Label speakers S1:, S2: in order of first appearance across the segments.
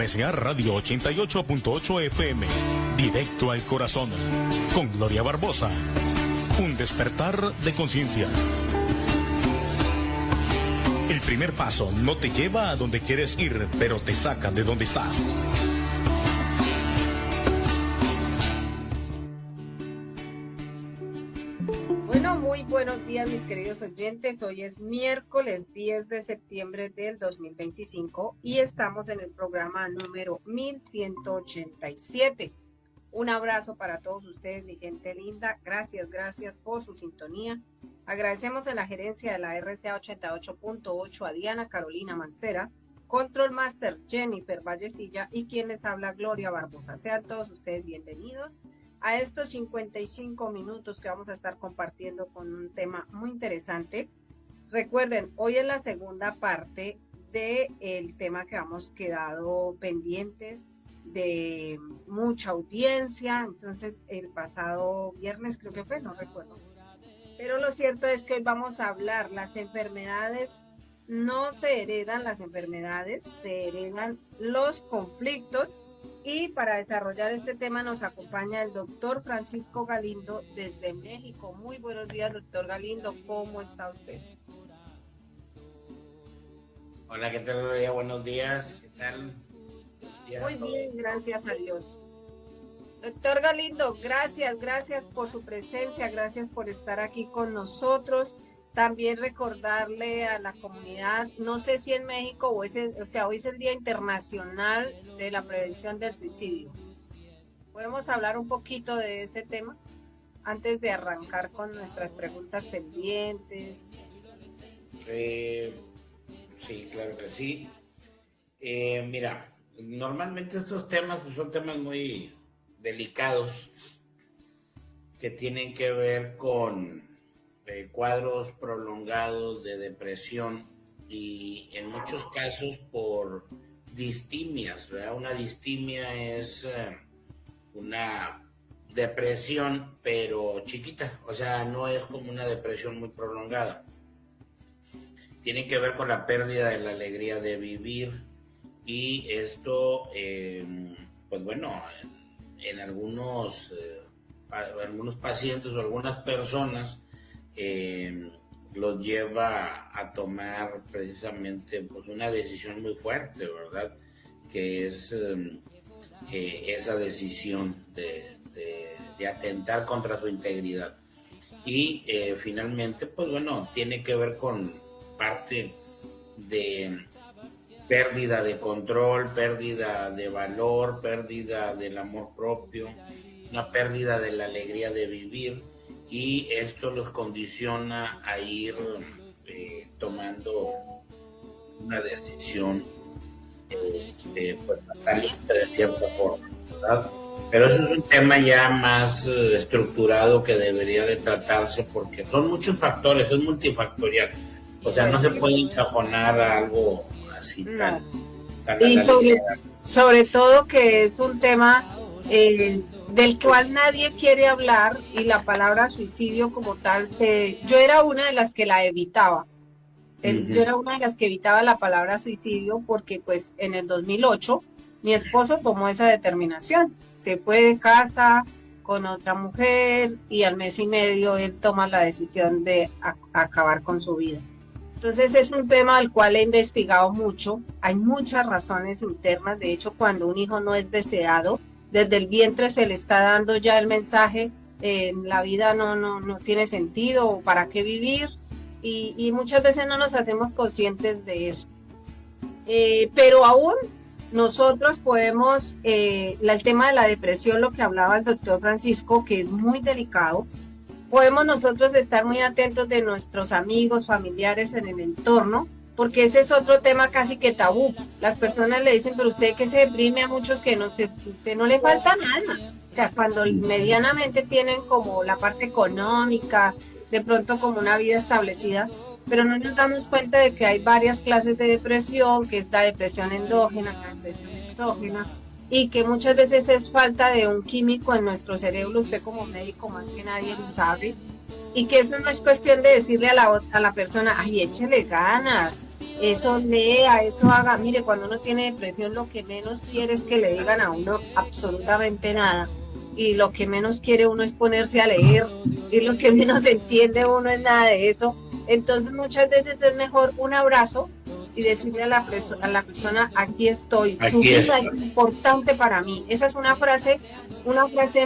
S1: RCA Radio 88.8 FM, directo al corazón, con Gloria Barbosa. Un despertar de conciencia. El primer paso no te lleva a donde quieres ir, pero te saca de donde estás.
S2: Bueno, muy buenos días, mis queridos oyentes. Hoy es miércoles 10 de septiembre del 2025 y estamos en el programa número 1187. Un abrazo para todos ustedes, mi gente linda. Gracias por su sintonía. Agradecemos en la gerencia de la RCA 88.8 a Diana Carolina Mancera, Control Master Jennifer Vallecilla y quien les habla Gloria Barbosa. Sean todos ustedes bienvenidos a estos 55 minutos que vamos a estar compartiendo con un tema muy interesante. Recuerden, hoy es la segunda parte del tema que hemos quedado pendientes de mucha audiencia. Entonces, el pasado viernes creo que fue, no recuerdo. Pero lo cierto es que hoy vamos a hablar, las enfermedades no se heredan, las enfermedades se heredan los conflictos. Y para desarrollar este tema nos acompaña el doctor Francisco Galindo desde México. Muy buenos días, doctor Galindo, ¿cómo está usted?
S3: Hola, ¿qué tal, Gloria? Buenos días, ¿qué tal?
S2: Muy bien, gracias a Dios. Doctor Galindo, gracias por su presencia, gracias por estar aquí con nosotros. También recordarle a la comunidad, no sé si en México hoy es el Día Internacional de la Prevención del Suicidio. ¿Podemos hablar un poquito de ese tema antes de arrancar con nuestras preguntas pendientes?
S3: Sí, claro que sí. Mira, normalmente estos temas pues, son temas muy delicados que tienen que ver con cuadros prolongados de depresión y en muchos casos por distimias, ¿verdad? Una distimia es una depresión pero chiquita, o sea, no es como una depresión muy prolongada. Tiene que ver con la pérdida de la alegría de vivir y esto, pues bueno, en algunos pacientes o algunas personas los lleva a tomar precisamente pues, una decisión muy fuerte, ¿verdad? Que es esa decisión de atentar contra su integridad. Y finalmente, pues bueno, tiene que ver con parte de pérdida de control, pérdida de valor, pérdida del amor propio, una pérdida de la alegría de vivir. Y esto los condiciona a ir tomando una decisión pues, fatalista de cierta forma, ¿verdad? Pero eso es un tema ya más estructurado que debería de tratarse porque son muchos factores, es multifactorial. O sea, no se puede encajonar a algo así tan
S2: y sobre todo que es un tema del cual nadie quiere hablar y la palabra suicidio como tal yo era una de las que la evitaba. Yo era una de las que evitaba la palabra suicidio porque pues en el 2008 mi esposo tomó esa determinación. Se fue de casa con otra mujer y al mes y medio él toma la decisión de acabar con su vida. Entonces es un tema al cual he investigado mucho. Hay muchas razones internas. De hecho, cuando un hijo no es deseado, desde el vientre se le está dando ya el mensaje, la vida no tiene sentido, ¿para qué vivir? Y muchas veces no nos hacemos conscientes de eso. Pero aún nosotros podemos, el tema de la depresión, lo que hablaba el doctor Francisco, que es muy delicado, podemos nosotros estar muy atentos de nuestros amigos, familiares en el entorno, porque ese es otro tema casi que tabú. Las personas le dicen, pero usted que se deprime, a muchos que usted no le falta nada. O sea, cuando medianamente tienen como la parte económica, de pronto como una vida establecida, pero no nos damos cuenta de que hay varias clases de depresión, que es la depresión endógena, la depresión exógena, y que muchas veces es falta de un químico en nuestro cerebro. Usted como médico más que nadie lo sabe, y que eso no es cuestión de decirle a la persona, ay, échele ganas, eso lea, eso haga. Mire, cuando uno tiene depresión, lo que menos quiere es que le digan a uno absolutamente nada. Y lo que menos quiere uno es ponerse a leer. Y lo que menos entiende uno es nada de eso. Entonces, muchas veces es mejor un abrazo y decirle a la persona, aquí estoy. Su vida es importante para mí. Esa es una frase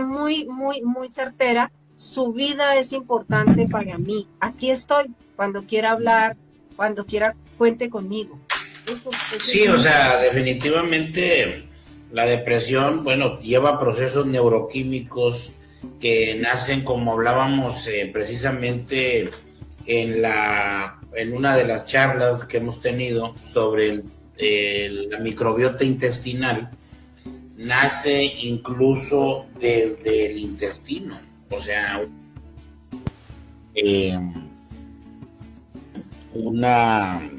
S2: muy, muy, muy certera. Su vida es importante para mí. Aquí estoy. Cuando quiera hablar, cuando quiera, cuente conmigo. Eso
S3: sí, o sea, definitivamente la depresión, bueno, lleva procesos neuroquímicos que nacen, como hablábamos precisamente en una de las charlas que hemos tenido sobre la microbiota intestinal, nace incluso desde el intestino. O sea, una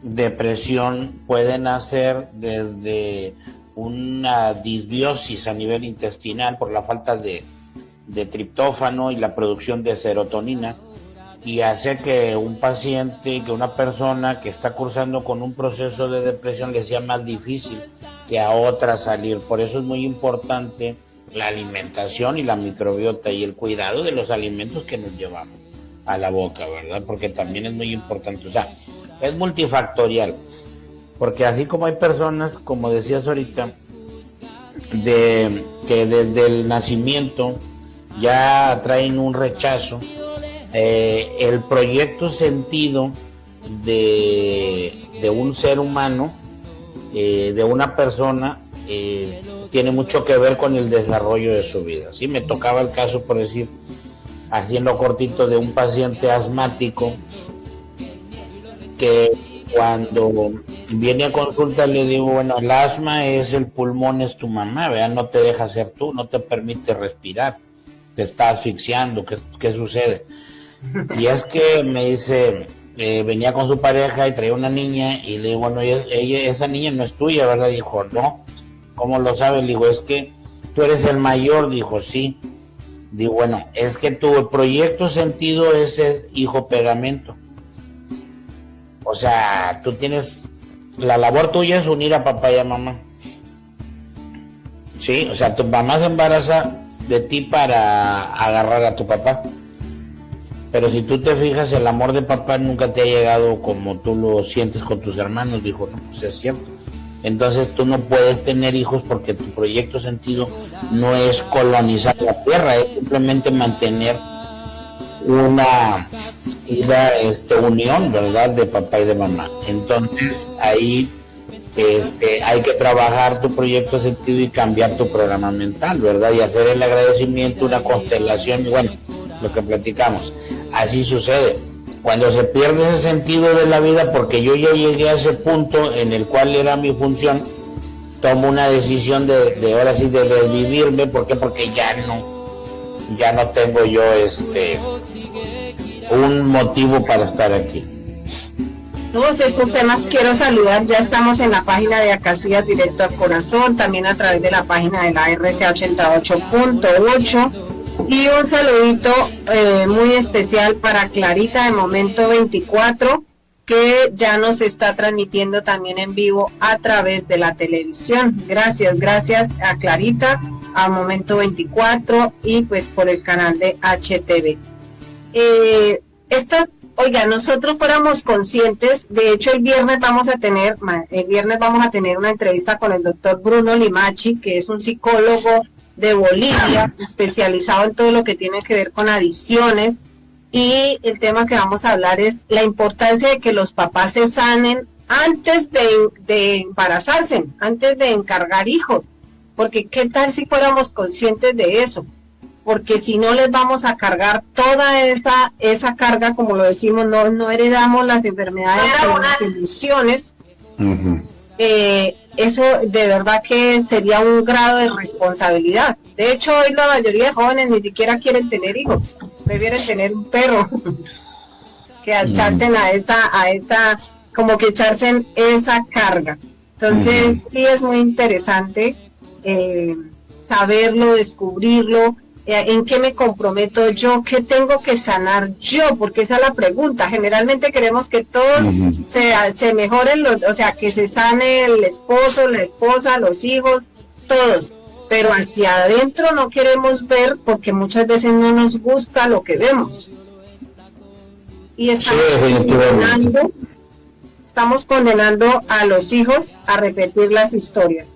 S3: depresión puede nacer desde una disbiosis a nivel intestinal por la falta de triptófano y la producción de serotonina, y hace que un paciente, que una persona que está cursando con un proceso de depresión le sea más difícil que a otra salir. Por eso es muy importante la alimentación y la microbiota y el cuidado de los alimentos que nos llevamos a la boca, ¿verdad? Porque también es muy importante. O sea, es multifactorial, porque así como hay personas, como decías ahorita, que desde el nacimiento ya traen un rechazo, el proyecto sentido de un ser humano, de una persona, tiene mucho que ver con el desarrollo de su vida. Sí, me tocaba el caso, por decir, haciendo cortito, de un paciente asmático que cuando viene a consulta le digo, bueno, el asma es el pulmón, es tu mamá, ¿verdad? No te deja ser tú, no te permite respirar, te está asfixiando, ¿qué sucede? Y es que me dice, venía con su pareja y traía una niña, y le digo, bueno, esa niña no es tuya, ¿verdad? Dijo, no. ¿Cómo lo sabes? Le digo, es que tú eres el mayor. Dijo, sí. Digo, bueno, es que tu proyecto sentido es el hijo pegamento. O sea, tú tienes, la labor tuya es unir a papá y a mamá. Sí, o sea, tu mamá se embaraza de ti para agarrar a tu papá. Pero si tú te fijas, el amor de papá nunca te ha llegado como tú lo sientes con tus hermanos. Dijo, no, pues es cierto. Entonces tú no puedes tener hijos porque tu proyecto sentido no es colonizar la tierra, es simplemente mantener una unión, ¿verdad?, de papá y de mamá. Entonces ahí hay que trabajar tu proyecto sentido y cambiar tu programa mental, ¿verdad? Y hacer el agradecimiento una constelación, y bueno, lo que platicamos. Así sucede. Cuando se pierde ese sentido de la vida, porque yo ya llegué a ese punto en el cual era mi función, tomo una decisión de ahora sí de desvivirme. ¿Por qué? Porque ya no tengo yo un motivo para estar aquí.
S2: Todos estos temas quiero saludar, ya estamos en la página de Acacias Directo al Corazón, también a través de la página de la RCA 88.8. Y un saludito muy especial para Clarita de Momento 24, que ya nos está transmitiendo también en vivo a través de la televisión. Gracias a Clarita, a Momento 24 y pues por el canal de HTV. Oiga, nosotros fuéramos conscientes, de hecho el viernes vamos a tener una entrevista con el doctor Bruno Limachi, que es un psicólogo de Bolivia, especializado en todo lo que tiene que ver con adicciones, y el tema que vamos a hablar es la importancia de que los papás se sanen antes de embarazarse, antes de encargar hijos, porque qué tal si fuéramos conscientes de eso, porque si no les vamos a cargar toda esa carga, como lo decimos, no heredamos las enfermedades de las condiciones. Eso de verdad que sería un grado de responsabilidad. De hecho, hoy la mayoría de jóvenes ni siquiera quieren tener hijos, prefieren tener un perro que echarse como que echarse esa carga. Entonces, sí es muy interesante saberlo, descubrirlo, ¿En qué me comprometo yo? ¿Qué tengo que sanar yo? Porque esa es la pregunta. Generalmente queremos que todos se mejoren, o sea, que se sane el esposo, la esposa, los hijos, todos. Pero hacia adentro no queremos ver porque muchas veces no nos gusta lo que vemos. Y estamos condenando a los hijos a repetir las historias.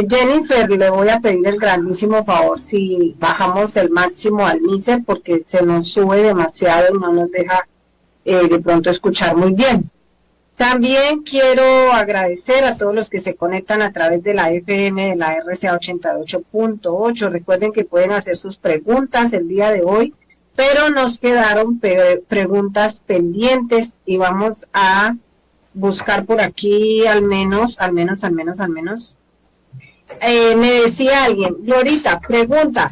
S2: Jennifer, le voy a pedir el grandísimo favor si bajamos el máximo al MISER porque se nos sube demasiado y no nos deja de pronto escuchar muy bien. También quiero agradecer a todos los que se conectan a través de la FM de la RCA 88.8. Recuerden que pueden hacer sus preguntas el día de hoy, pero nos quedaron preguntas pendientes y vamos a buscar por aquí al menos. Me decía alguien, Glorita, pregunta,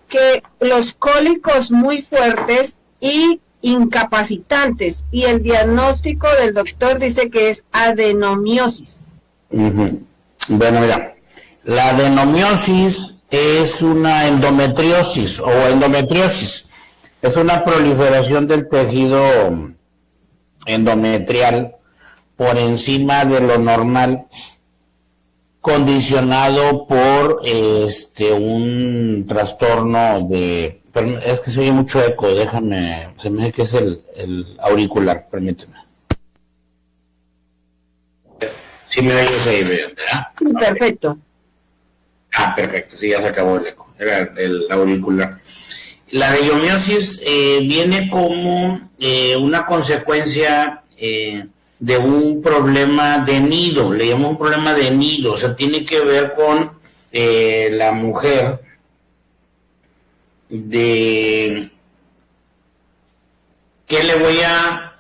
S2: que los cólicos muy fuertes y incapacitantes, y el diagnóstico del doctor dice que es adenomiosis.
S4: Bueno, mira, la adenomiosis es una endometriosis o endometriosis. Es una proliferación del tejido endometrial por encima de lo normal, condicionado por un trastorno de... Pero es que se oye mucho eco, déjame, se me dice que es el auricular, permíteme. ¿Sí me oyes ahí, verdad?
S2: Sí, perfecto.
S4: Perfecto, sí, ya se acabó el eco, era el auricular. La adenomiosis viene como una consecuencia de un problema de nido, le llamamos un problema de nido, o sea, tiene que ver con la mujer de qué le voy a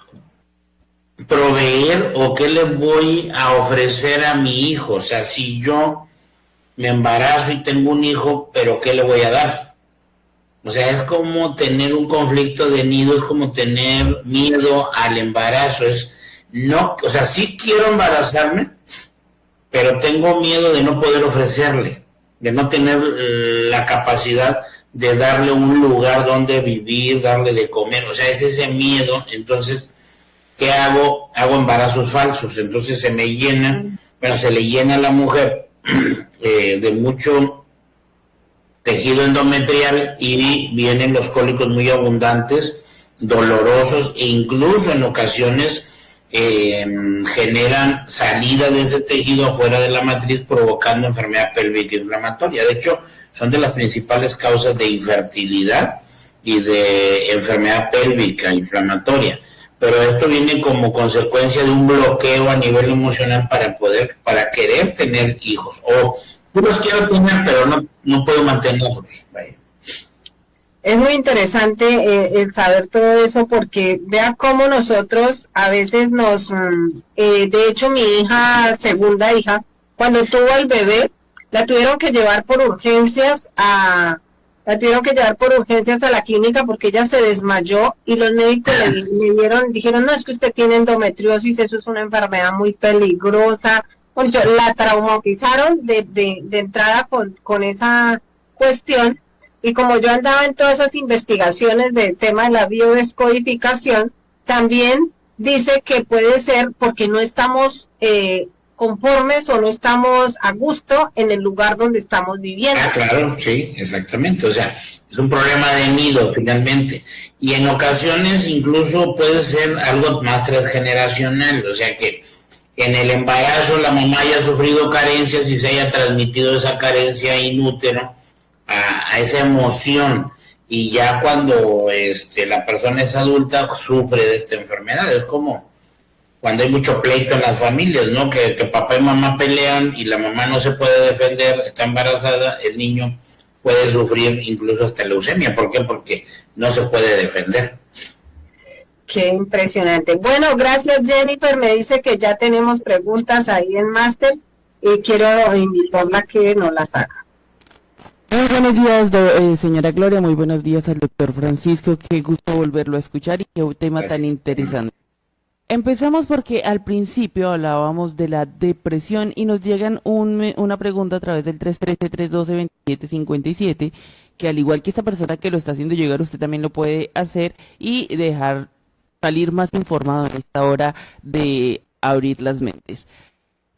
S4: proveer o qué le voy a ofrecer a mi hijo. O sea, si yo me embarazo y tengo un hijo, pero ¿qué le voy a dar? O sea, es como tener un conflicto de nido, es como tener miedo al embarazo. O sea, sí quiero embarazarme, pero tengo miedo de no poder ofrecerle, de no tener la capacidad de darle un lugar donde vivir, darle de comer, o sea, es ese miedo. Entonces, ¿qué hago? Hago embarazos falsos, entonces se le llena a la mujer de mucho tejido endometrial y vienen los cólicos muy abundantes, dolorosos e incluso en ocasiones generan salida de ese tejido afuera de la matriz, provocando enfermedad pélvica inflamatoria. De hecho, son de las principales causas de infertilidad y de enfermedad pélvica inflamatoria. Pero esto viene como consecuencia de un bloqueo a nivel emocional para querer tener hijos. O yo los quiero tener, pero no puedo mantenerlos. Vaya.
S2: Es muy interesante el saber todo eso porque vea cómo nosotros a veces de hecho mi segunda hija, cuando tuvo el bebé, la tuvieron que llevar por urgencias a la clínica porque ella se desmayó y los médicos dijeron, no, es que usted tiene endometriosis, eso es una enfermedad muy peligrosa. Bueno, la traumatizaron de entrada con esa cuestión. Y como yo andaba en todas esas investigaciones del tema de la biodescodificación, también dice que puede ser porque no estamos conformes o no estamos a gusto en el lugar donde estamos viviendo.
S4: Claro, sí, exactamente. O sea, es un problema de nido finalmente. Y en ocasiones incluso puede ser algo más transgeneracional. O sea que en el embarazo la mamá haya sufrido carencias y se haya transmitido esa carencia in útero a esa emoción, y ya cuando la persona es adulta sufre de esta enfermedad. Es como cuando hay mucho pleito en las familias, ¿no? Que papá y mamá pelean y la mamá no se puede defender, está embarazada, el niño puede sufrir incluso hasta leucemia. ¿Por qué? Porque no se puede defender.
S2: Qué impresionante. Bueno, gracias Jennifer, me dice que ya tenemos preguntas ahí en Máster y quiero invitarla a que nos las haga.
S5: Muy buenos días, señora Gloria, muy buenos días al doctor Francisco, qué gusto volverlo a escuchar y qué tema tan interesante. Empezamos porque al principio hablábamos de la depresión y nos llegan una pregunta a través del 313-312-2757, que al igual que esta persona que lo está haciendo llegar, usted también lo puede hacer y dejar salir más informado en esta hora de abrir las mentes.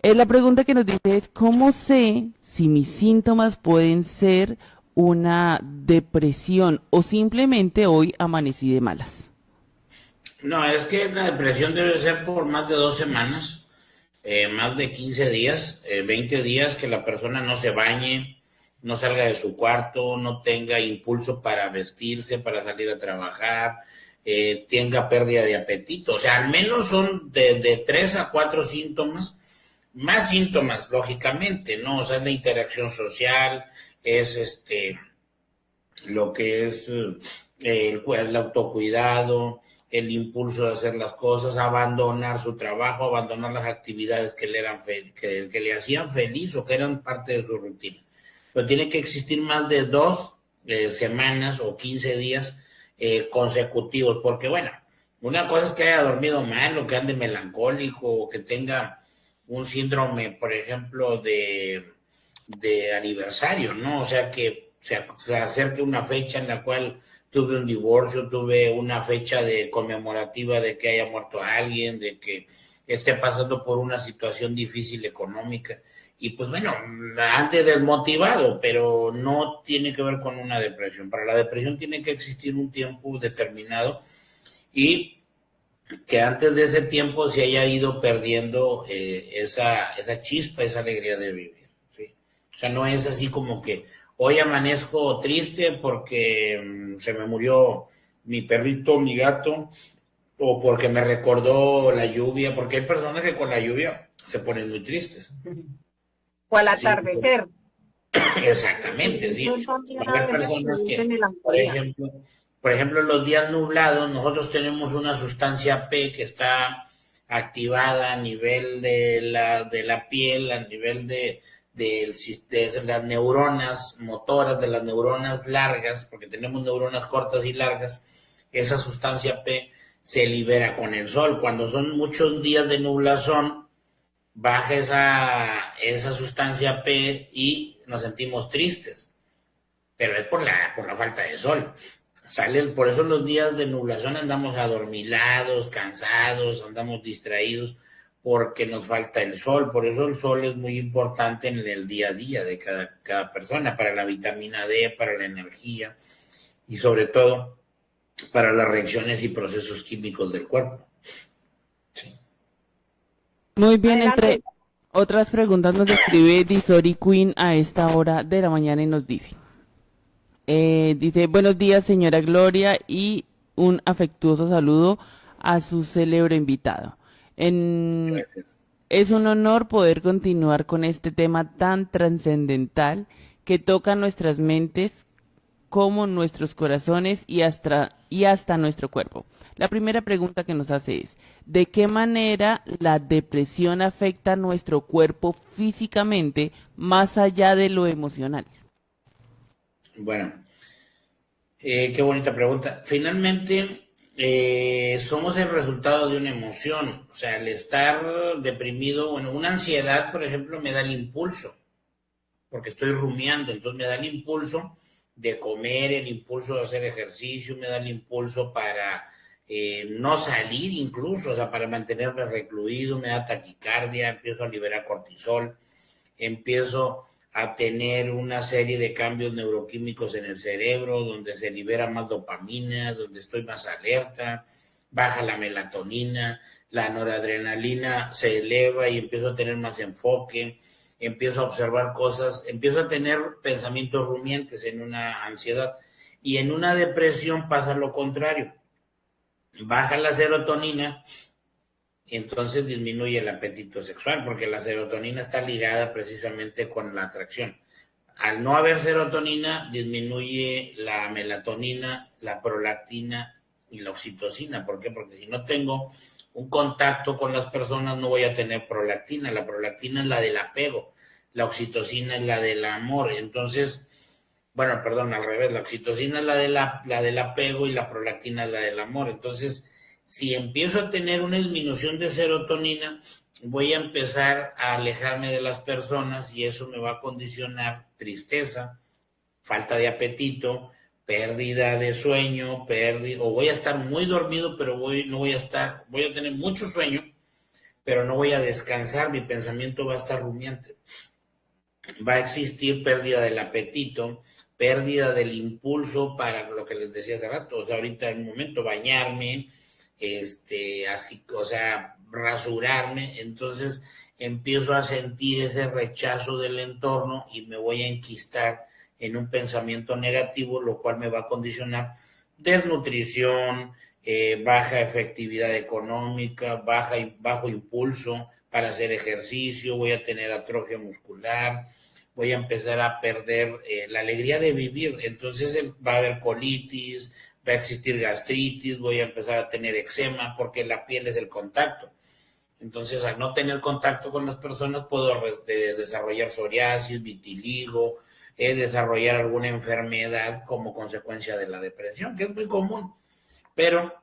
S5: La pregunta que nos dice es, ¿cómo sé si mis síntomas pueden ser una depresión o simplemente hoy amanecí de malas?
S4: No, es que la depresión debe ser por más de 2 semanas, más de 15 días, 20 días que la persona no se bañe, no salga de su cuarto, no tenga impulso para vestirse, para salir a trabajar, tenga pérdida de apetito. O sea, al menos son de 3 a 4 síntomas, más síntomas, lógicamente, ¿no? O sea, es la interacción social, es lo que es el autocuidado, el impulso de hacer las cosas, abandonar su trabajo, abandonar las actividades que que le hacían feliz o que eran parte de su rutina. Pero tiene que existir más de 2 semanas o 15 días consecutivos, porque bueno, una cosa es que haya dormido mal o que ande melancólico o que tenga un síndrome, por ejemplo, de aniversario, ¿no? O sea, que se acerque una fecha en la cual tuve un divorcio, tuve una fecha conmemorativa de que haya muerto alguien, de que esté pasando por una situación difícil económica. Y pues bueno, antes desmotivado, pero no tiene que ver con una depresión. Para la depresión tiene que existir un tiempo determinado y que antes de ese tiempo se haya ido perdiendo esa chispa, esa alegría de vivir, ¿sí? O sea, no es así como que hoy amanezco triste porque se me murió mi perrito, mi gato, o porque me recordó la lluvia, porque hay personas que con la lluvia se ponen muy tristes.
S2: O al
S4: Sí,
S2: atardecer.
S4: exactamente, sí.
S2: Yo también a
S4: Hay
S2: veces
S4: personas
S2: produce
S4: que,
S2: melancolía.
S4: por ejemplo, los días nublados, nosotros tenemos una sustancia P que está activada a nivel de la piel, a nivel de las neuronas motoras, de las neuronas largas, porque tenemos neuronas cortas y largas. Esa sustancia P se libera con el sol. Cuando son muchos días de nublazón, baja esa sustancia P y nos sentimos tristes, pero es por la falta de sol. Por eso los días de nublación andamos adormilados, cansados, andamos distraídos, porque nos falta el sol. Por eso el sol es muy importante en el día a día de cada persona, para la vitamina D, para la energía y sobre todo para las reacciones y procesos químicos del cuerpo. Sí.
S5: Muy bien,
S2: Adelante.
S5: entre otras preguntas nos escribe Disori Queen a esta hora de la mañana y nos dice, buenos días señora Gloria y un afectuoso saludo a su célebre invitado.
S4: Gracias.
S5: Es un honor poder continuar con este tema tan trascendental que toca nuestras mentes como nuestros corazones y hasta nuestro cuerpo. La primera pregunta que nos hace es, ¿de qué manera la depresión afecta a nuestro cuerpo físicamente más allá de lo emocional?
S4: Bueno, qué bonita pregunta. Finalmente, somos el resultado de una emoción. O sea, el estar deprimido, bueno, una ansiedad, por ejemplo, me da el impulso, porque estoy rumiando, entonces me da el impulso de comer, el impulso de hacer ejercicio, me da el impulso para no salir incluso, o sea, para mantenerme recluido, me da taquicardia, empiezo a liberar cortisol, empiezo a tener una serie de cambios neuroquímicos en el cerebro, donde se libera más dopamina, donde estoy más alerta, baja la melatonina, la noradrenalina se eleva y empiezo a tener más enfoque, empiezo a observar cosas, empiezo a tener pensamientos rumiantes en una ansiedad. Y en una depresión pasa lo contrario. Baja la serotonina y entonces disminuye el apetito sexual, porque la serotonina está ligada precisamente con la atracción. Al no haber serotonina, disminuye la melatonina, la prolactina y la oxitocina. ¿Por qué? Porque si no tengo un contacto con las personas, no voy a tener prolactina. La prolactina es la del apego, la oxitocina es la del amor. Entonces, bueno, perdón, al revés, la oxitocina es la del apego y la prolactina es la del amor. Entonces, Si empiezo a tener una disminución de serotonina, voy a empezar a alejarme de las personas y eso me va a condicionar tristeza, falta de apetito, pérdida de sueño, o voy a estar muy dormido, pero voy a tener mucho sueño, pero no voy a descansar, mi pensamiento va a estar rumiante. Va a existir pérdida del apetito, pérdida del impulso para lo que les decía hace rato, o sea, ahorita en un momento bañarme, así, o sea, rasurarme, entonces empiezo a sentir ese rechazo del entorno y me voy a enquistar en un pensamiento negativo, lo cual me va a condicionar desnutrición, baja efectividad económica, bajo impulso para hacer ejercicio, voy a tener atrofia muscular, voy a empezar a perder la alegría de vivir, entonces va a haber colitis, va a existir gastritis, voy a empezar a tener eczema porque la piel es del contacto. Entonces, al no tener contacto con las personas, puedo desarrollar psoriasis, vitiligo, desarrollar alguna enfermedad como consecuencia de la depresión, que es muy común. Pero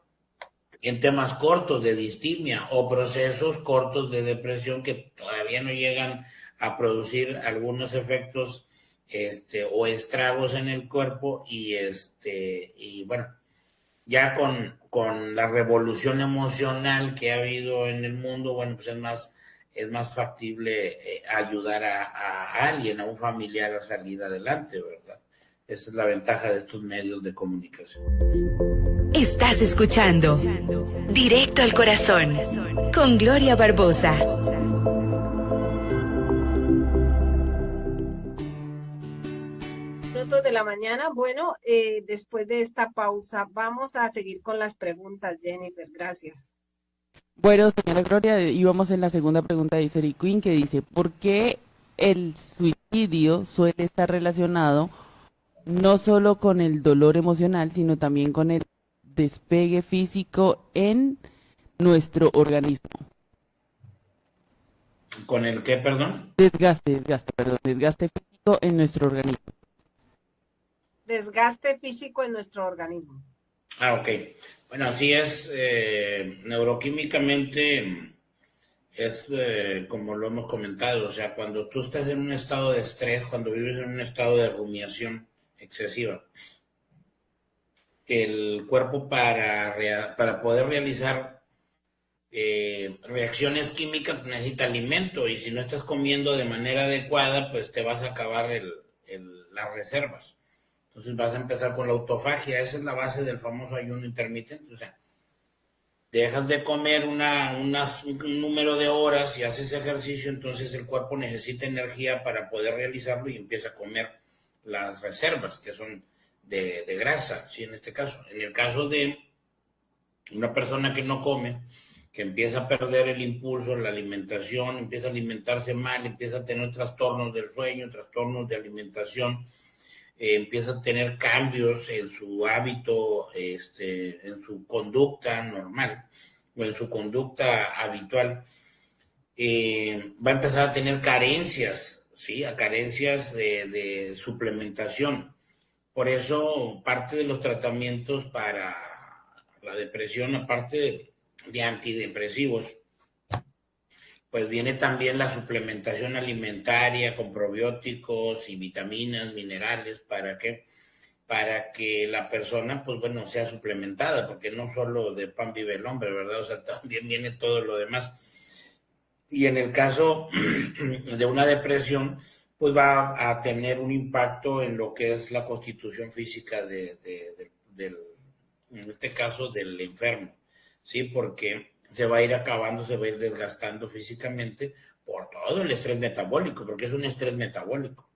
S4: en temas cortos de distimia o procesos cortos de depresión que todavía no llegan a producir algunos efectos o estragos en el cuerpo y bueno, ya con la revolución emocional que ha habido en el mundo, bueno, pues es más factible ayudar a alguien, a un familiar a salir adelante, ¿verdad? Esa es la ventaja de estos medios de comunicación.
S6: Estás escuchando Directo al Corazón con Gloria Barbosa.
S2: Minutos de la mañana. Bueno, después de esta pausa, vamos a seguir con las preguntas, Jennifer. Gracias.
S5: Bueno, señora Gloria, íbamos en la segunda pregunta de Seri Queen, que dice, ¿por qué el suicidio suele estar relacionado no solo con el dolor emocional, sino también con el despegue físico en nuestro organismo?
S4: ¿Con el qué, perdón?
S5: Desgaste físico en nuestro organismo.
S2: Desgaste físico en nuestro organismo.
S4: Ah, ok. Bueno, así es, neuroquímicamente es como lo hemos comentado, o sea, cuando tú estás en un estado de estrés, cuando vives en un estado de rumiación excesiva, el cuerpo para poder realizar reacciones químicas necesita alimento y si no estás comiendo de manera adecuada, pues te vas a acabar las reservas. Entonces vas a empezar con la autofagia, esa es la base del famoso ayuno intermitente, o sea, dejas de comer un número de horas y haces ejercicio, entonces el cuerpo necesita energía para poder realizarlo y empieza a comer las reservas, que son de grasa, ¿sí? En este caso. En el caso de una persona que no come, que empieza a perder el impulso, la alimentación, empieza a alimentarse mal, empieza a tener trastornos del sueño, trastornos de alimentación, empieza a tener cambios en su hábito, en su conducta normal o en su conducta habitual, va a empezar a tener carencias, ¿sí? A carencias de suplementación. Por eso parte de los tratamientos para la depresión, aparte de antidepresivos, pues viene también la suplementación alimentaria con probióticos y vitaminas, minerales, para que la persona, pues bueno, sea suplementada, porque no solo de pan vive el hombre, ¿verdad? O sea, también viene todo lo demás. Y en el caso de una depresión, pues va a tener un impacto en lo que es la constitución física en este caso, del enfermo, ¿sí? Porque se va a ir acabando, se va a ir desgastando físicamente por todo el estrés metabólico, porque es un estrés metabólico.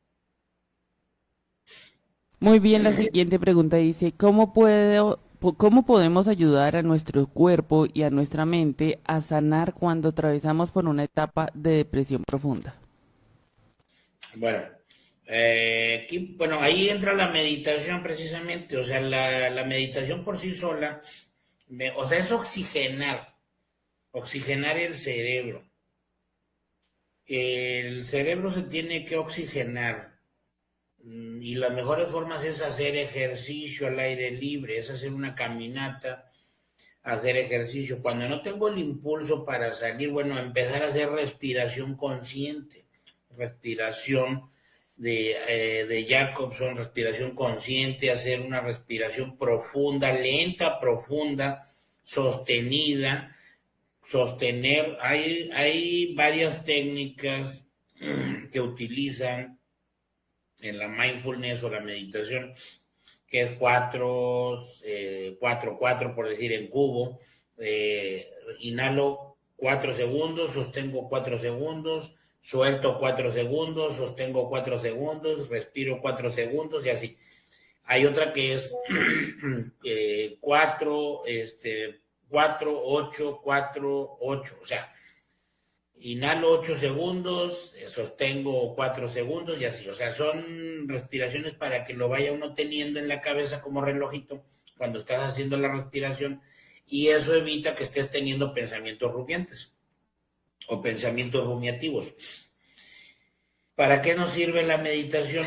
S5: Muy bien, la siguiente pregunta dice, ¿cómo podemos ayudar a nuestro cuerpo y a nuestra mente a sanar cuando atravesamos por una etapa de depresión profunda?
S4: Bueno, ahí entra la meditación precisamente, o sea, la meditación por sí sola, o sea, es oxigenar el cerebro. El cerebro se tiene que oxigenar y las mejores formas es hacer ejercicio al aire libre, es hacer una caminata, hacer ejercicio. Cuando no tengo el impulso para salir, bueno, empezar a hacer respiración consciente, respiración de Jacobson, respiración consciente, hacer una respiración profunda, lenta, profunda, sostenida, sostener. Hay varias técnicas que utilizan en la mindfulness o la meditación, que es 4, 4, por decir en cubo. Inhalo 4 segundos, sostengo 4 segundos, suelto 4 segundos, sostengo 4 segundos, respiro 4 segundos y así. Hay otra que es 4, 8, 4, 8, o sea, inhalo 8 segundos, sostengo 4 segundos y así. O sea, son respiraciones para que lo vaya uno teniendo en la cabeza como relojito cuando estás haciendo la respiración, y eso evita que estés teniendo pensamientos rumiantes o pensamientos rumiativos. ¿Para qué nos sirve la meditación?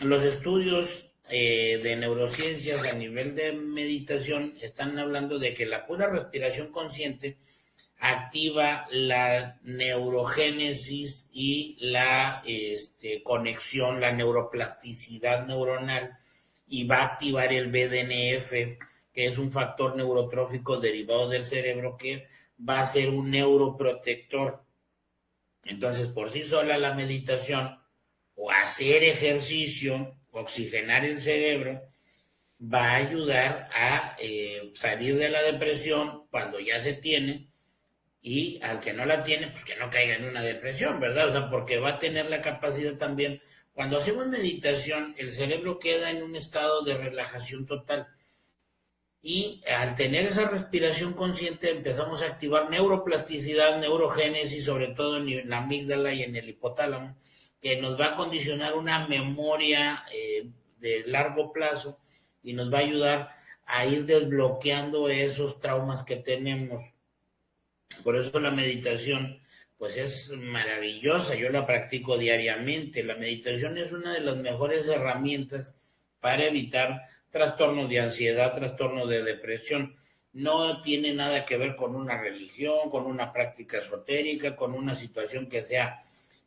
S4: Los estudios de neurociencias a nivel de meditación están hablando de que la pura respiración consciente activa la neurogénesis y la conexión, la neuroplasticidad neuronal, y va a activar el BDNF, que es un factor neurotrófico derivado del cerebro que va a ser un neuroprotector. Entonces, por sí sola la meditación o hacer ejercicio, oxigenar el cerebro, va a ayudar a salir de la depresión cuando ya se tiene, y al que no la tiene, pues que no caiga en una depresión, ¿verdad? O sea, porque va a tener la capacidad también. Cuando hacemos meditación, el cerebro queda en un estado de relajación total. Y al tener esa respiración consciente empezamos a activar neuroplasticidad, neurogénesis, sobre todo en la amígdala y en el hipotálamo, que nos va a condicionar una memoria de largo plazo y nos va a ayudar a ir desbloqueando esos traumas que tenemos. Por eso la meditación pues es maravillosa, yo la practico diariamente. La meditación es una de las mejores herramientas para evitar trastornos de ansiedad, trastornos de depresión. No tiene nada que ver con una religión, con una práctica esotérica, con una situación que sea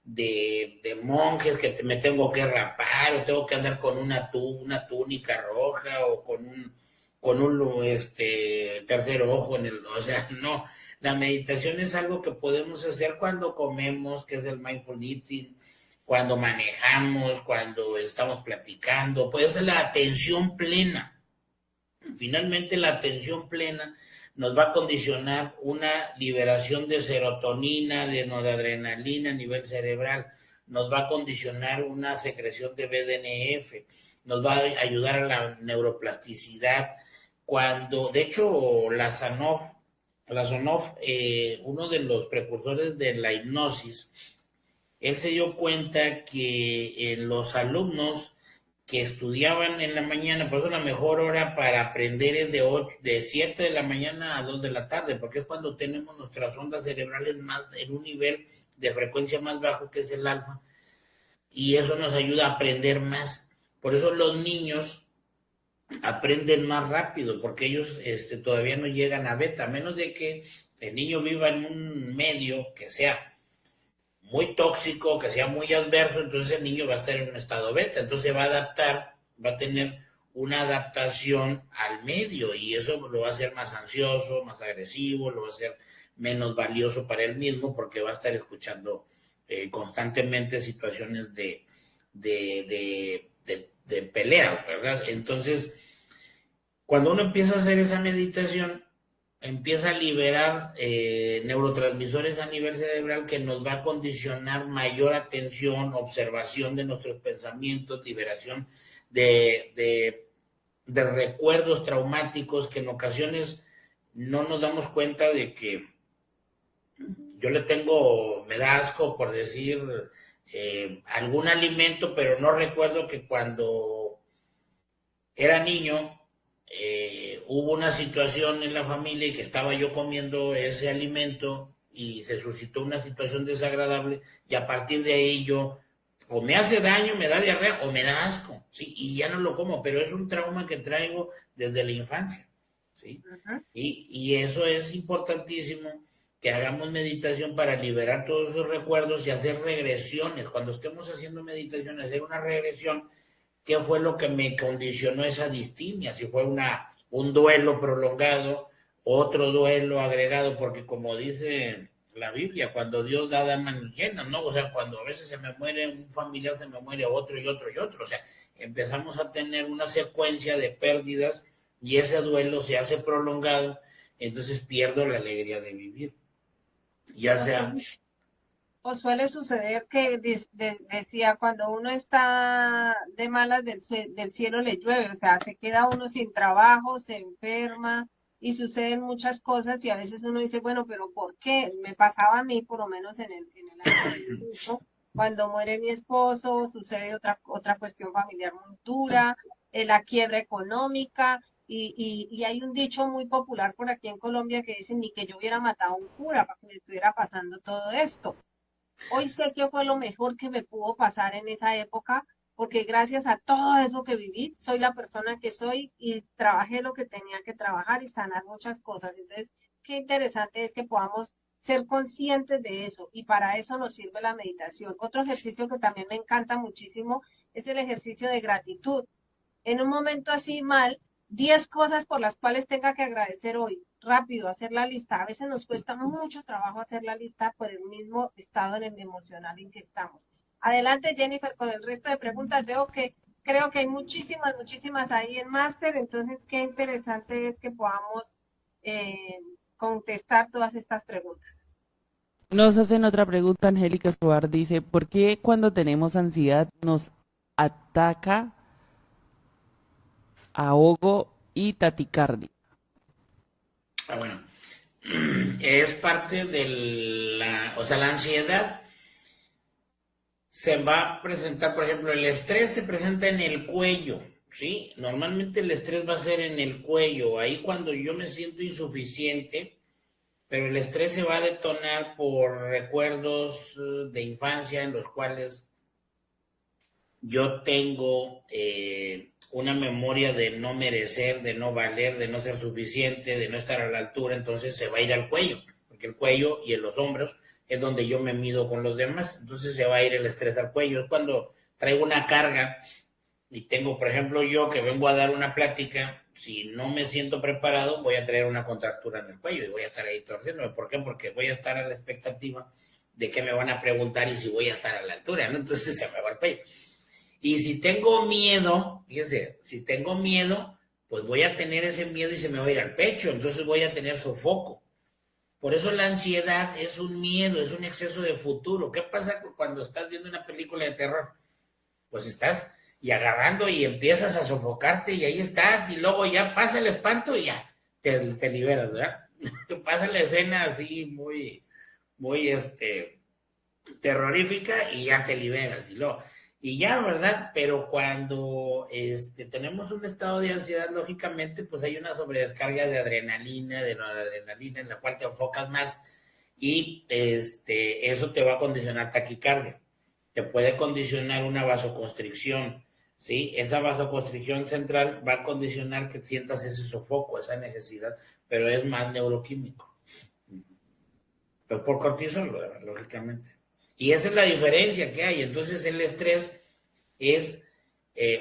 S4: de monjes, que me tengo que rapar o tengo que andar con una túnica roja o con un tercer ojo en el, o sea, no. La meditación es algo que podemos hacer cuando comemos, que es el mindful eating, cuando manejamos, cuando estamos platicando. Puede ser la atención plena. Finalmente, la atención plena nos va a condicionar una liberación de serotonina, de noradrenalina a nivel cerebral. Nos va a condicionar una secreción de BDNF. Nos va a ayudar a la neuroplasticidad. De hecho, la Zanoff, uno de los precursores de la hipnosis, él se dio cuenta que los alumnos que estudiaban en la mañana, por eso la mejor hora para aprender es de 7 de la mañana a 2 de la tarde, porque es cuando tenemos nuestras ondas cerebrales más en un nivel de frecuencia más bajo, que es el alfa, y eso nos ayuda a aprender más. Por eso los niños aprenden más rápido, porque ellos todavía no llegan a beta, a menos de que el niño viva en un medio que sea muy tóxico, que sea muy adverso. Entonces el niño va a estar en un estado beta, entonces va a adaptar, va a tener una adaptación al medio, y eso lo va a hacer más ansioso, más agresivo, lo va a hacer menos valioso para él mismo, porque va a estar escuchando constantemente situaciones de peleas, ¿verdad? Entonces, cuando uno empieza a hacer esa meditación, empieza a liberar neurotransmisores a nivel cerebral que nos va a condicionar mayor atención, observación de nuestros pensamientos, liberación de recuerdos traumáticos, que en ocasiones no nos damos cuenta de que me da asco por decir algún alimento, pero no recuerdo que cuando era niño hubo una situación en la familia y que estaba yo comiendo ese alimento y se suscitó una situación desagradable, y a partir de ahí yo o me hace daño, me da diarrea o me da asco, ¿sí? Y ya no lo como, pero es un trauma que traigo desde la infancia.
S3: ¿sí?
S2: Ujú.
S3: Y eso es importantísimo, que hagamos meditación para liberar todos esos recuerdos y hacer regresiones. Cuando estemos haciendo meditación, hacer una regresión, ¿qué fue lo que me condicionó esa distimia? Si fue un duelo prolongado, otro duelo agregado, porque como dice la Biblia, cuando Dios da manos llenas, ¿no? O sea, cuando a veces se me muere un familiar, se me muere otro y otro y otro. O sea, empezamos a tener una secuencia de pérdidas y ese duelo se hace prolongado, entonces pierdo la alegría de vivir. Ya sea,
S2: O suele suceder que decía, cuando uno está de malas del cielo le llueve, o sea, se queda uno sin trabajo, se enferma y suceden muchas cosas y a veces uno dice, bueno, pero ¿por qué? Me pasaba a mí, por lo menos en el año 2005, cuando muere mi esposo, sucede otra cuestión familiar muy dura, la quiebra económica. Y hay un dicho muy popular por aquí en Colombia que dice, ni que yo hubiera matado a un cura para que me estuviera pasando todo esto. Hoy sé que fue lo mejor que me pudo pasar en esa época, porque gracias a todo eso que viví, soy la persona que soy y trabajé lo que tenía que trabajar y sanar muchas cosas. Entonces, qué interesante es que podamos ser conscientes de eso y para eso nos sirve la meditación. Otro ejercicio que también me encanta muchísimo es el ejercicio de gratitud. En un momento así mal, 10 cosas por las cuales tenga que agradecer hoy. Rápido, hacer la lista. A veces nos cuesta mucho trabajo hacer la lista por el mismo estado en el emocional en que estamos. Adelante, Jennifer, con el resto de preguntas. Veo que creo que hay muchísimas ahí en máster, entonces qué interesante es que podamos eh, contestar todas estas preguntas.
S5: Nos hacen otra pregunta, Angélica Escobar dice, ¿por qué cuando tenemos ansiedad nos ataca ahogo y taticardia?
S3: bueno, es parte o sea, la ansiedad se va a presentar, por ejemplo, el estrés se presenta en el cuello, ¿sí? Normalmente el estrés va a ser en el cuello, ahí cuando yo me siento insuficiente, pero el estrés se va a detonar por recuerdos de infancia en los cuales yo tengo una memoria de no merecer, de no valer, de no ser suficiente, de no estar a la altura, entonces se va a ir al cuello, porque el cuello y en los hombros es donde yo me mido con los demás, entonces se va a ir el estrés al cuello. Es cuando traigo una carga y tengo, por ejemplo, yo que vengo a dar una plática, si no me siento preparado, voy a traer una contractura en el cuello y voy a estar ahí torciéndome. ¿Por qué? Porque voy a estar a la expectativa de qué me van a preguntar y si voy a estar a la altura, ¿no? Entonces se me va el cuello. Y si tengo miedo, fíjense, si tengo miedo, pues voy a tener ese miedo y se me va a ir al pecho, entonces voy a tener sofoco. Por eso la ansiedad es un miedo, es un exceso de futuro. ¿Qué pasa cuando estás viendo una película de terror? Pues estás y agarrando y empiezas a sofocarte y ahí estás y luego ya pasa el espanto y ya te liberas, ¿verdad? Pasa la escena así muy terrorífica y ya te liberas y ya, ¿verdad? Pero cuando tenemos un estado de ansiedad, lógicamente, pues hay una sobredescarga de adrenalina, de noradrenalina, en la cual te enfocas más y eso te va a condicionar taquicardia. Te puede condicionar una vasoconstricción, ¿sí? Esa vasoconstricción central va a condicionar que sientas ese sofoco, esa necesidad, pero es más neuroquímico. Pues por cortisol, lógicamente. Y esa es la diferencia que hay. Entonces el estrés es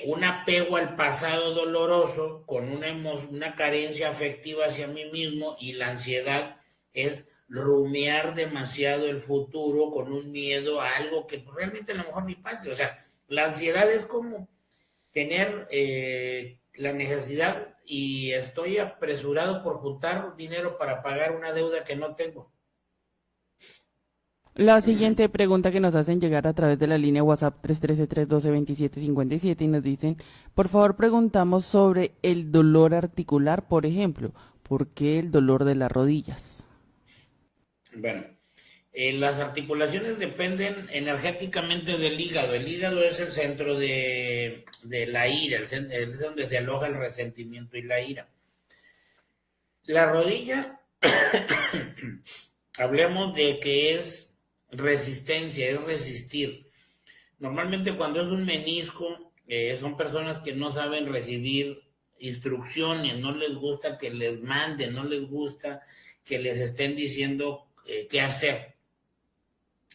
S3: un apego al pasado doloroso con una carencia afectiva hacia mí mismo, y la ansiedad es rumiar demasiado el futuro con un miedo a algo que realmente a lo mejor ni pase. O sea, la ansiedad es como tener la necesidad y estoy apresurado por juntar dinero para pagar una deuda que no tengo.
S5: La siguiente pregunta que nos hacen llegar a través de la línea WhatsApp 313-312-2757 y nos dicen, por favor preguntamos sobre el dolor articular, por ejemplo, ¿por qué el dolor de las rodillas?
S3: Bueno, las articulaciones dependen energéticamente del hígado. El hígado es el centro de la ira, es donde se aloja el resentimiento y la ira. La rodilla, hablemos de que es resistencia, es resistir. Normalmente cuando es un menisco, son personas que no saben recibir
S4: instrucciones, no les gusta que les manden, no les gusta que les estén diciendo qué hacer.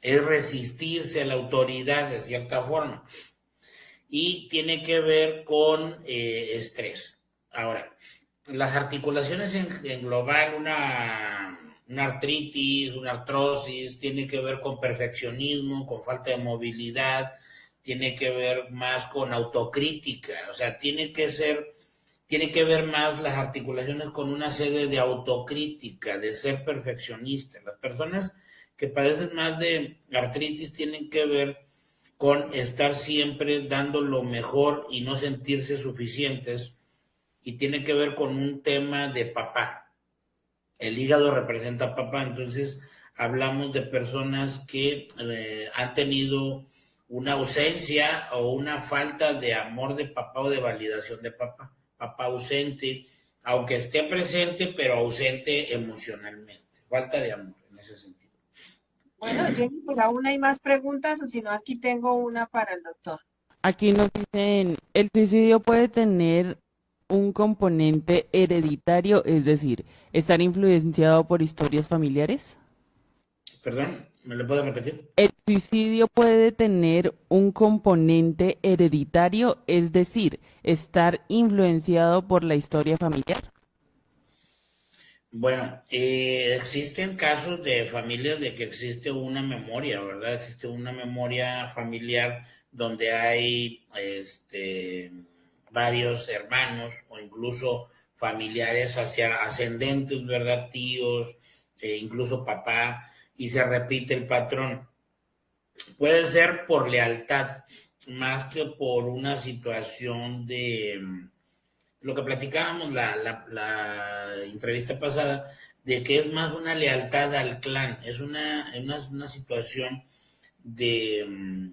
S4: Es resistirse a la autoridad de cierta forma. Y tiene que ver con estrés. Ahora, las articulaciones en global, una artritis, una artrosis, tiene que ver con perfeccionismo, con falta de movilidad, tiene que ver más con autocrítica, o sea, tiene que ver más las articulaciones con una sede de autocrítica, de ser perfeccionista. Las personas que padecen más de artritis tienen que ver con estar siempre dando lo mejor y no sentirse suficientes, y tiene que ver con un tema de papá. El hígado representa a papá, entonces hablamos de personas que han tenido una ausencia o una falta de amor de papá o de validación de papá. Papá ausente, aunque esté presente, pero ausente emocionalmente. Falta de amor en ese sentido.
S2: Bueno, Jennifer, aún hay más preguntas, o si no, aquí tengo una para el doctor.
S5: Aquí nos dicen, ¿el suicidio puede tener un componente hereditario, es decir, estar influenciado por historias familiares?
S4: Perdón, ¿me lo puedo repetir?
S5: ¿El suicidio puede tener un componente hereditario, es decir, estar influenciado por la historia familiar?
S4: Bueno, existen casos de familias de que existe una memoria, ¿verdad? Existe una memoria familiar donde hay varios hermanos o incluso familiares hacia ascendentes, ¿verdad? Tíos, incluso papá, y se repite el patrón. Puede ser por lealtad, más que por una situación de lo que platicábamos la entrevista pasada, de que es más una lealtad al clan, es una situación de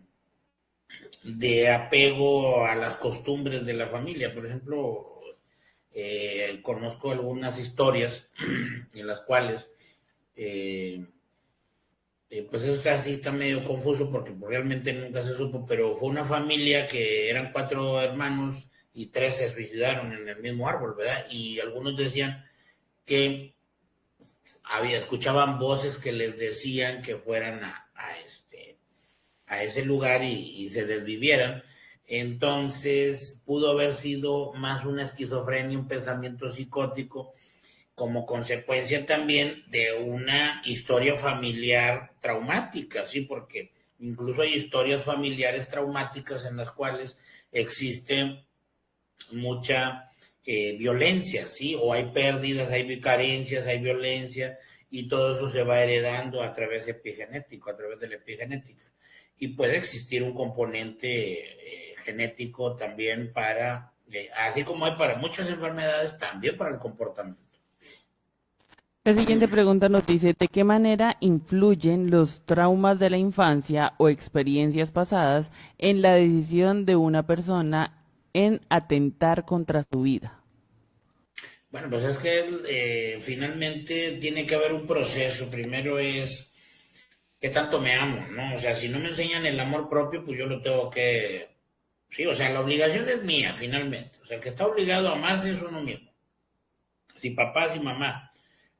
S4: apego a las costumbres de la familia. Por ejemplo, conozco algunas historias en las cuales pues eso está medio confuso porque realmente nunca se supo, pero fue una familia que eran 4 hermanos y 3 se suicidaron en el mismo árbol, ¿verdad? Y algunos decían que escuchaban voces que les decían que fueran a ese lugar y se desvivieran. Entonces pudo haber sido más una esquizofrenia, un pensamiento psicótico, como consecuencia también de una historia familiar traumática, ¿sí? Porque incluso hay historias familiares traumáticas en las cuales existe mucha violencia, ¿sí? O hay pérdidas, hay carencias, hay violencia, y todo eso se va heredando a través epigenético, a través de la epigenética. Y puede existir un componente genético también para, así como hay para muchas enfermedades, también para el comportamiento.
S5: La siguiente pregunta nos dice, ¿de qué manera influyen los traumas de la infancia o experiencias pasadas en la decisión de una persona en atentar contra su vida?
S4: Bueno, pues es que finalmente tiene que haber un proceso. Primero es qué tanto me amo, ¿no? O sea, si no me enseñan el amor propio, pues yo lo tengo que... Sí, o sea, la obligación es mía, finalmente. O sea, el que está obligado a amarse es uno mismo. Si papá, si mamá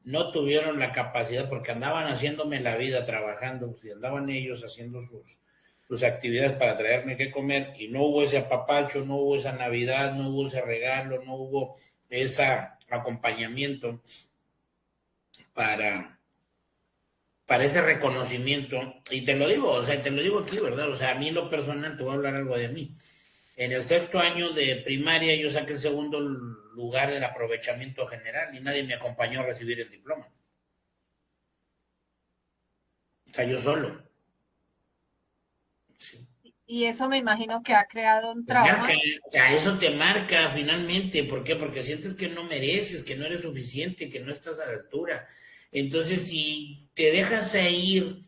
S4: no tuvieron la capacidad, porque andaban haciéndome la vida trabajando, si andaban ellos haciendo sus actividades para traerme que comer, y no hubo ese apapacho, no hubo esa Navidad, no hubo ese regalo, no hubo ese acompañamiento para ese reconocimiento. Y te lo digo, o sea, te lo digo aquí, ¿verdad? O sea, a mí en lo personal, te voy a hablar algo de mí. En el 6º año de primaria yo saqué el 2º lugar del aprovechamiento general y nadie me acompañó a recibir el diploma. O sea, yo solo. Sí.
S2: Y eso me imagino que ha creado un trauma.
S4: O sea, eso te marca finalmente. ¿Por qué? Porque sientes que no mereces, que no eres suficiente, que no estás a la altura. Entonces, si te dejas ir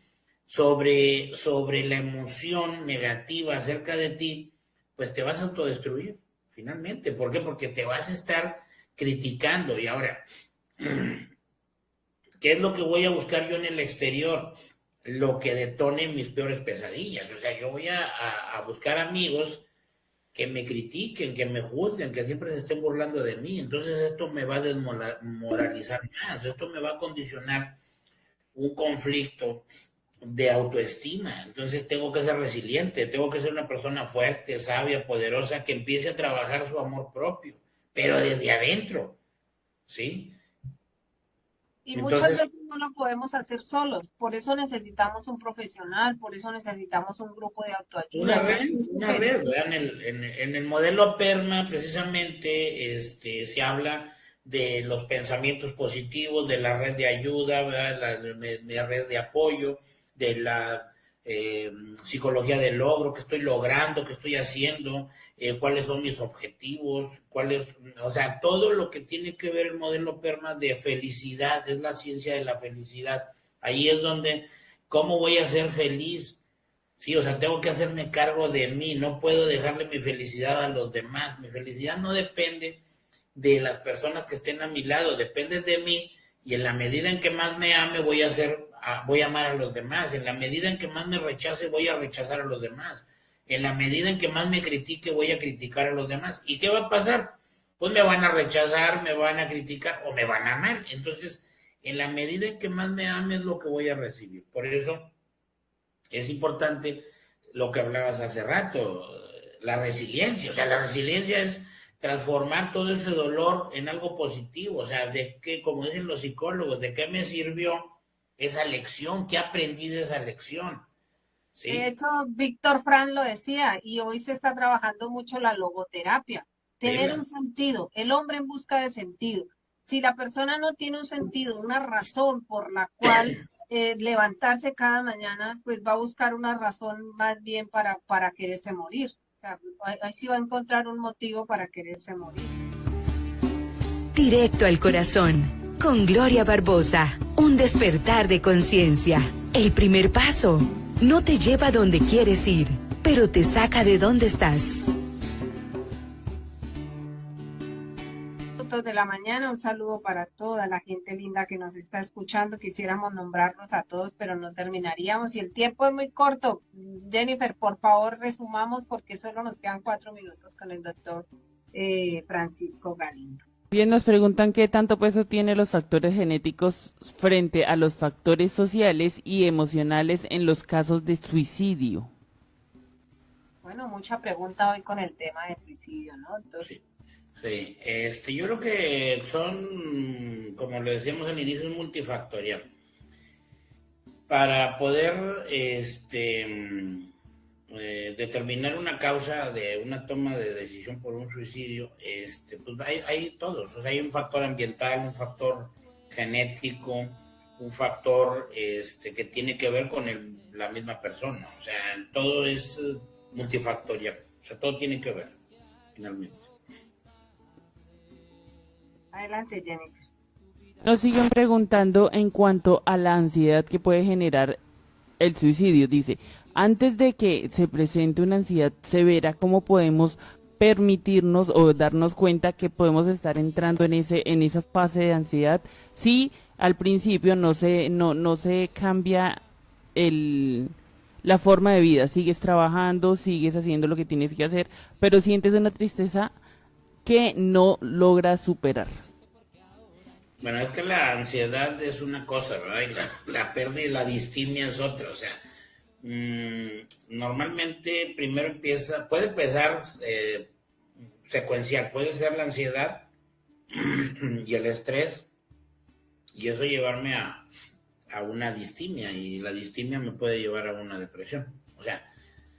S4: sobre la emoción negativa acerca de ti, pues te vas a autodestruir, finalmente. ¿Por qué? Porque te vas a estar criticando. Y ahora, ¿qué es lo que voy a buscar yo en el exterior? Lo que detone mis peores pesadillas. O sea, yo voy a buscar amigos
S3: que me critiquen, que me juzguen, que siempre se estén burlando de mí. Entonces esto me va a desmoralizar más, esto me va a condicionar un conflicto de autoestima. Entonces tengo que ser resiliente, tengo que ser una persona fuerte, sabia, poderosa, que empiece a trabajar su amor propio, pero desde adentro, ¿sí?
S2: Y muchas
S3: Entonces,
S2: veces no lo podemos hacer solos, por eso necesitamos un profesional, por eso necesitamos un grupo de autoayuda, más
S3: una
S2: mujeres.
S3: red, ¿verdad? En el modelo PERMA, precisamente, se habla de los pensamientos positivos, de la red de ayuda, ¿verdad? Mi red de apoyo, de la psicología del logro, qué estoy logrando, qué estoy haciendo, cuáles son mis objetivos, o sea, todo lo que tiene que ver el modelo PERMA de felicidad, es la ciencia de la felicidad. Ahí es donde, ¿cómo voy a ser feliz? Sí, o sea, tengo que hacerme cargo de mí, no puedo dejarle mi felicidad a los demás. Mi felicidad no depende de las personas que estén a mi lado, depende de mí, y en la medida en que más me ame voy a amar a los demás, en la medida en que más me rechace voy a rechazar a los demás, en la medida en que más me critique voy a criticar a los demás. ¿Y qué va a pasar? Pues me van a rechazar, me van a criticar o me van a amar. Entonces, en la medida en que más me ame es lo que voy a recibir. Por eso es importante lo que hablabas hace rato, la resiliencia. O sea, la resiliencia es transformar todo ese dolor en algo positivo. O sea, de qué, como dicen los psicólogos, ¿de qué me sirvió esa lección? ¿Qué aprendí de esa lección?
S2: De
S3: ¿Sí?
S2: hecho, Víctor Frank lo decía, y hoy se está trabajando mucho la logoterapia,
S3: Sí,
S2: tener un sentido, el hombre en busca de sentido. Si la persona no tiene un sentido, una razón por la cual levantarse cada mañana, pues va a buscar una razón más bien para quererse morir. O sea, ahí sí va a encontrar un motivo para quererse morir.
S6: Directo al corazón. Con Gloria Barbosa. Un despertar de conciencia. El primer paso. No te lleva donde quieres ir, pero te saca de donde estás.
S2: Minutos de la mañana, un saludo para toda la gente linda que nos está escuchando. Quisiéramos nombrarlos a todos, pero no terminaríamos y el tiempo es muy corto. Jennifer, por favor, resumamos porque solo nos quedan 4 minutos con el doctor Francisco Galindo.
S5: Bien, nos preguntan qué tanto peso tienen los factores genéticos frente a los factores sociales y emocionales en los casos de suicidio.
S2: Bueno, mucha pregunta hoy con el tema del suicidio, ¿no, doctor?
S3: sí. Sí, yo creo que son, como le decíamos al inicio, es multifactorial. Para poder determinar una causa de una toma de decisión por un suicidio, pues hay todos. O sea, hay un factor ambiental, un factor genético, un factor que tiene que ver con la misma persona. O sea, todo es multifactorial. O sea, todo tiene que ver, finalmente.
S2: Adelante, Jennifer.
S5: Nos siguen preguntando en cuanto a la ansiedad que puede generar el suicidio. Dice, antes de que se presente una ansiedad severa, ¿cómo podemos permitirnos o darnos cuenta que podemos estar entrando en esa fase de ansiedad si al principio no se cambia la forma de vida? Sigues trabajando, sigues haciendo lo que tienes que hacer, pero sientes una tristeza que no logras superar.
S3: Bueno, es que la ansiedad es una cosa, ¿verdad? Y la pérdida y la distimia es otra. O sea, normalmente primero puede empezar secuencial, puede ser la ansiedad y el estrés, y eso llevarme a una distimia, y la distimia me puede llevar a una depresión. O sea,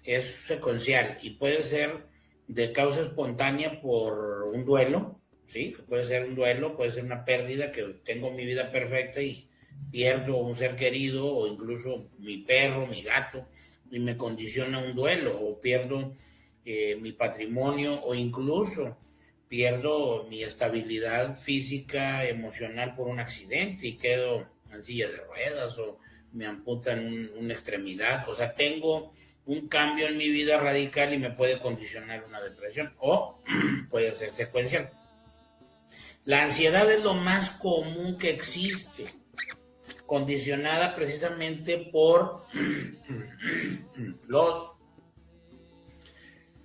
S3: es secuencial y puede ser de causa espontánea por un duelo, ¿sí? Que puede ser un duelo, puede ser una pérdida, que tengo mi vida perfecta y pierdo un ser querido, o incluso mi perro, mi gato, y me condiciona un duelo, o pierdo mi patrimonio, o incluso pierdo mi estabilidad física, emocional por un accidente y quedo en silla de ruedas, o me amputan una extremidad. O sea, tengo un cambio en mi vida radical y me puede condicionar una depresión, o puede ser secuencial. La ansiedad es lo más común que existe, condicionada precisamente por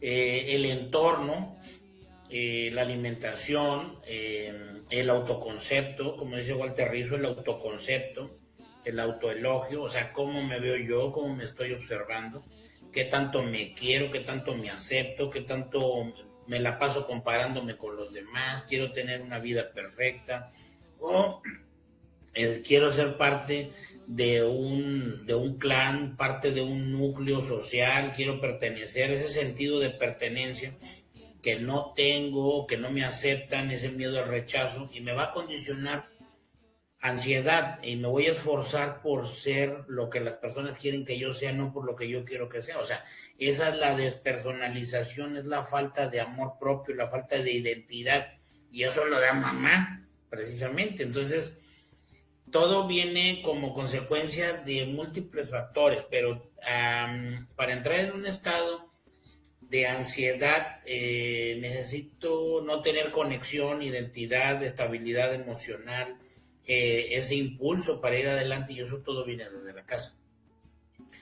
S4: el entorno, la alimentación, el autoconcepto, como dice Walter Rizzo, el autoconcepto, el autoelogio, o sea, cómo me veo yo, cómo me estoy observando, qué tanto me quiero, qué tanto me acepto, qué tanto me la paso comparándome con los demás, quiero tener una vida perfecta, o quiero ser parte de un clan, parte de un núcleo social, quiero pertenecer, ese sentido de pertenencia que no tengo, que no me aceptan, ese miedo al rechazo, y me va a condicionar ansiedad, y me voy a esforzar por ser lo que las personas quieren que yo sea, no por lo que yo quiero que sea. O sea, esa es la despersonalización, es la falta de amor propio, la falta de identidad, y eso lo da mamá, precisamente. Entonces, todo viene como consecuencia de múltiples factores, pero para entrar en un estado de ansiedad necesito no tener conexión, identidad, estabilidad emocional, ese impulso para ir adelante, y eso todo viene desde la casa.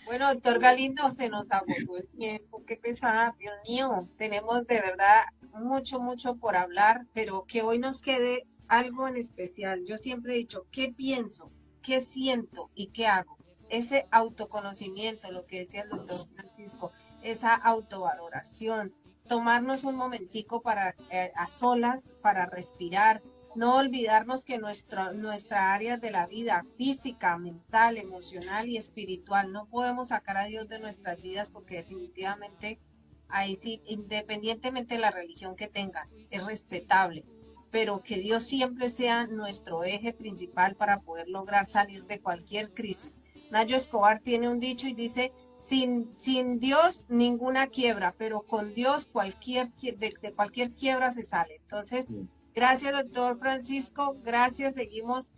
S2: Bueno, doctor Galindo, se nos agotó el tiempo, qué pesada, Dios mío, tenemos de verdad mucho, mucho por hablar, pero que hoy nos quede algo en especial. Yo siempre he dicho, ¿qué pienso? ¿Qué siento? ¿Y qué hago? Ese autoconocimiento, lo que decía el doctor Francisco, esa autovaloración, tomarnos un momentico para a solas, para respirar, no olvidarnos que nuestra área de la vida, física, mental, emocional y espiritual, no podemos sacar a Dios de nuestras vidas porque definitivamente ahí sí, independientemente de la religión que tengan, es respetable, pero que Dios siempre sea nuestro eje principal para poder lograr salir de cualquier crisis. Nayo Escobar tiene un dicho y dice, sin Dios ninguna quiebra, pero con Dios de cualquier quiebra se sale. Entonces, gracias, doctor Francisco. Gracias. Seguimos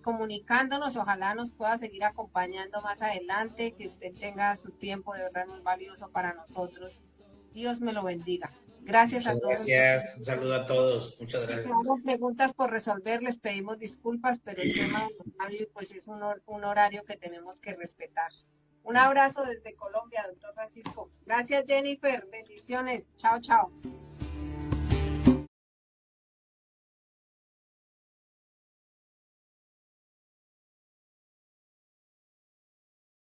S2: comunicándonos. Ojalá nos pueda seguir acompañando más adelante. Que usted tenga su tiempo de verdad muy valioso para nosotros. Dios me lo bendiga. Gracias a todos.
S4: Gracias. Un saludo a todos. Muchas gracias.
S2: Si tenemos preguntas por resolver, les pedimos disculpas, pero el tema de radio pues es un horario que tenemos que respetar. Un abrazo desde Colombia, doctor Francisco. Gracias, Jennifer. Bendiciones. Chao, chao.